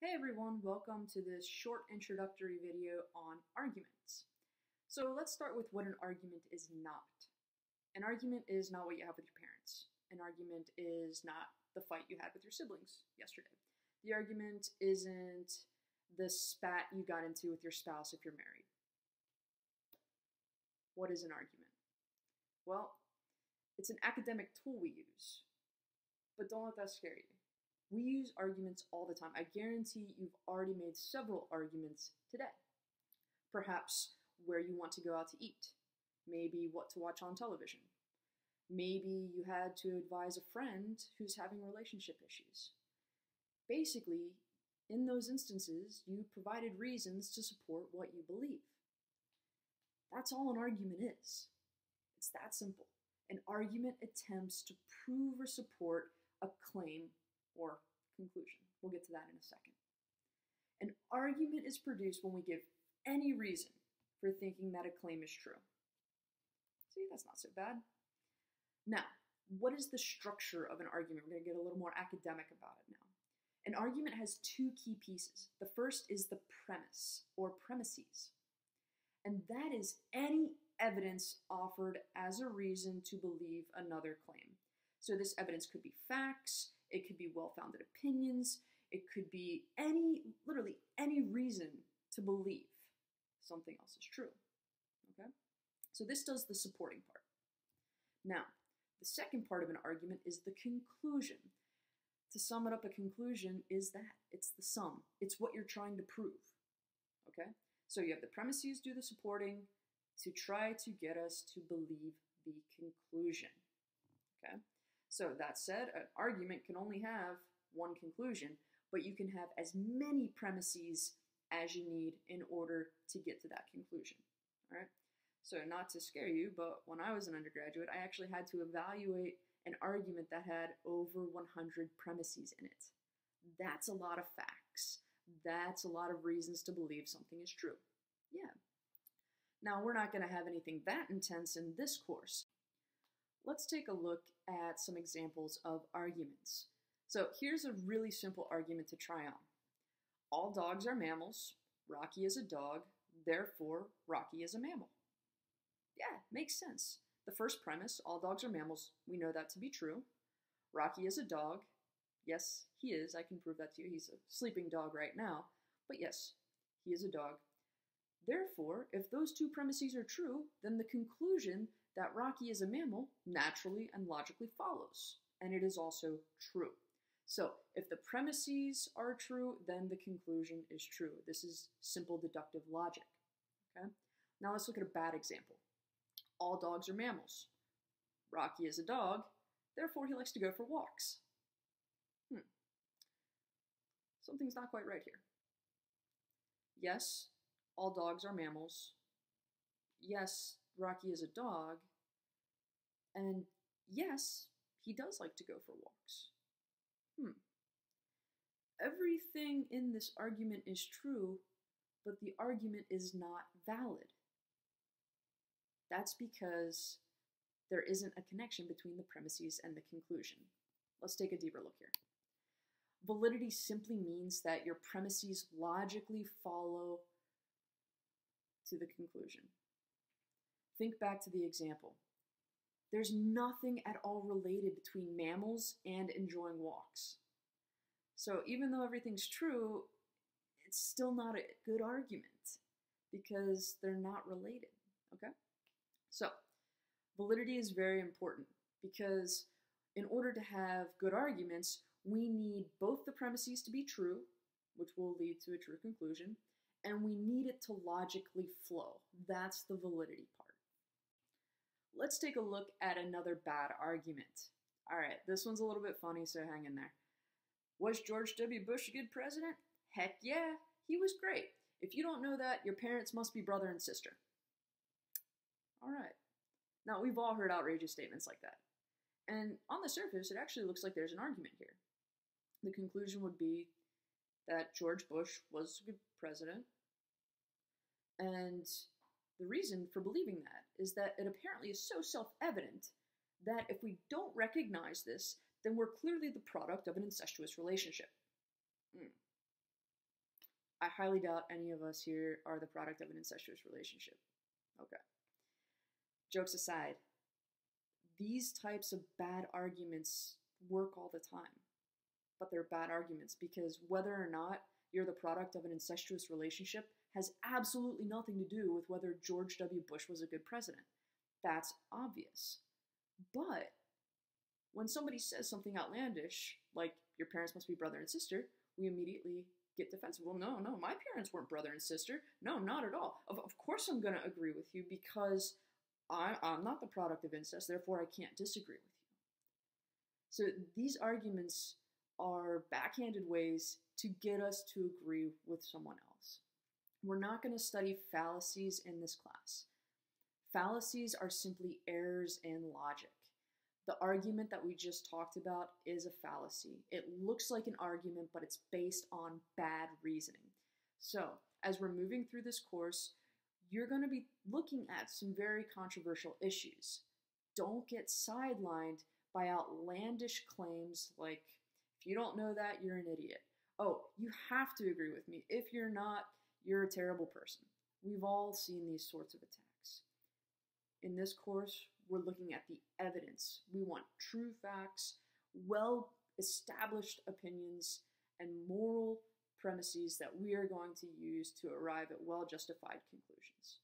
Hey everyone, welcome to this short introductory video on arguments. So let's start with what an argument is not. An argument is not what you have with your parents. An argument is not the fight you had with your siblings yesterday. The argument isn't the spat you got into with your spouse if you're married. What is an argument? Well, it's an academic tool we use, but don't let that scare you. We use arguments all the time. I guarantee you've already made several arguments today. Perhaps where you want to go out to eat. Maybe what to watch on television. Maybe you had to advise a friend who's having relationship issues. Basically, in those instances, you provided reasons to support what you believe. That's all an argument is. It's that simple. An argument attempts to prove or support a claim or conclusion. We'll get to that in a second. An argument is produced when we give any reason for thinking that a claim is true. See, that's not so bad. Now, what is the structure of an argument? We're going to get a little more academic about it now. An argument has two key pieces. The first is the premise or premises. And that is any evidence offered as a reason to believe another claim. So this evidence could be facts, it could be well-founded opinions, it could be literally any reason to believe something else is true, okay? So this does the supporting part. Now, the second part of an argument is the conclusion. To sum it up, a conclusion is that. It's the sum. It's what you're trying to prove, okay? So you have the premises do the supporting to try to get us to believe the conclusion, okay? So that said, an argument can only have one conclusion, but you can have as many premises as you need in order to get to that conclusion, all right? So not to scare you, but when I was an undergraduate, I actually had to evaluate an argument that had over 100 premises in it. That's a lot of facts. That's a lot of reasons to believe something is true. Yeah. Now, we're not going to have anything that intense in this course. Let's take a look at some examples of arguments. So here's a really simple argument to try on. All dogs are mammals. Rocky is a dog. Therefore, Rocky is a mammal. Yeah, makes sense. The first premise, all dogs are mammals, we know that to be true. Rocky is a dog. Yes, he is. I can prove that to you. He's a sleeping dog right now. But yes, he is a dog. Therefore, if those two premises are true, then the conclusion that Rocky is a mammal naturally and logically follows, and it is also true. So if the premises are true, then the conclusion is true. This is simple deductive logic, okay? Now let's look at a bad example. All dogs are mammals. Rocky is a dog, therefore he likes to go for walks. Something's not quite right here. Yes, all dogs are mammals. Yes, Rocky is a dog. And yes, he does like to go for walks. Everything in this argument is true, but the argument is not valid. That's because there isn't a connection between the premises and the conclusion. Let's take a deeper look here. Validity simply means that your premises logically follow to the conclusion. Think back to the example. There's nothing at all related between mammals and enjoying walks. So even though everything's true, it's still not a good argument because they're not related, okay? So validity is very important because in order to have good arguments, we need both the premises to be true, which will lead to a true conclusion, and we need it to logically flow. That's the validity part. Let's take a look at another bad argument. All right, this one's a little bit funny, so hang in there. Was George W. Bush a good president? Heck yeah, he was great. If you don't know that, your parents must be brother and sister. All right. Now, we've all heard outrageous statements like that. And on the surface, it actually looks like there's an argument here. The conclusion would be that George Bush was a good president. And the reason for believing that is that it apparently is so self-evident that if we don't recognize this, then we're clearly the product of an incestuous relationship. I highly doubt any of us here are the product of an incestuous relationship. Okay. Jokes aside, these types of bad arguments work all the time. But they're bad arguments because whether or not you're the product of an incestuous relationship has absolutely nothing to do with whether George W. Bush was a good president. That's obvious. But when somebody says something outlandish, like your parents must be brother and sister, we immediately get defensive. Well, no, my parents weren't brother and sister. No, not at all. Of course I'm going to agree with you because I'm not the product of incest, therefore I can't disagree with you. So these arguments are backhanded ways to get us to agree with someone else. We're not going to study fallacies in this class. Fallacies are simply errors in logic. The argument that we just talked about is a fallacy. It looks like an argument, but it's based on bad reasoning. So, as we're moving through this course, you're going to be looking at some very controversial issues. Don't get sidelined by outlandish claims like, if you don't know that, you're an idiot. Oh, you have to agree with me. If you're not, you're a terrible person. We've all seen these sorts of attacks. In this course, we're looking at the evidence. We want true facts, well-established opinions, and moral premises that we are going to use to arrive at well-justified conclusions.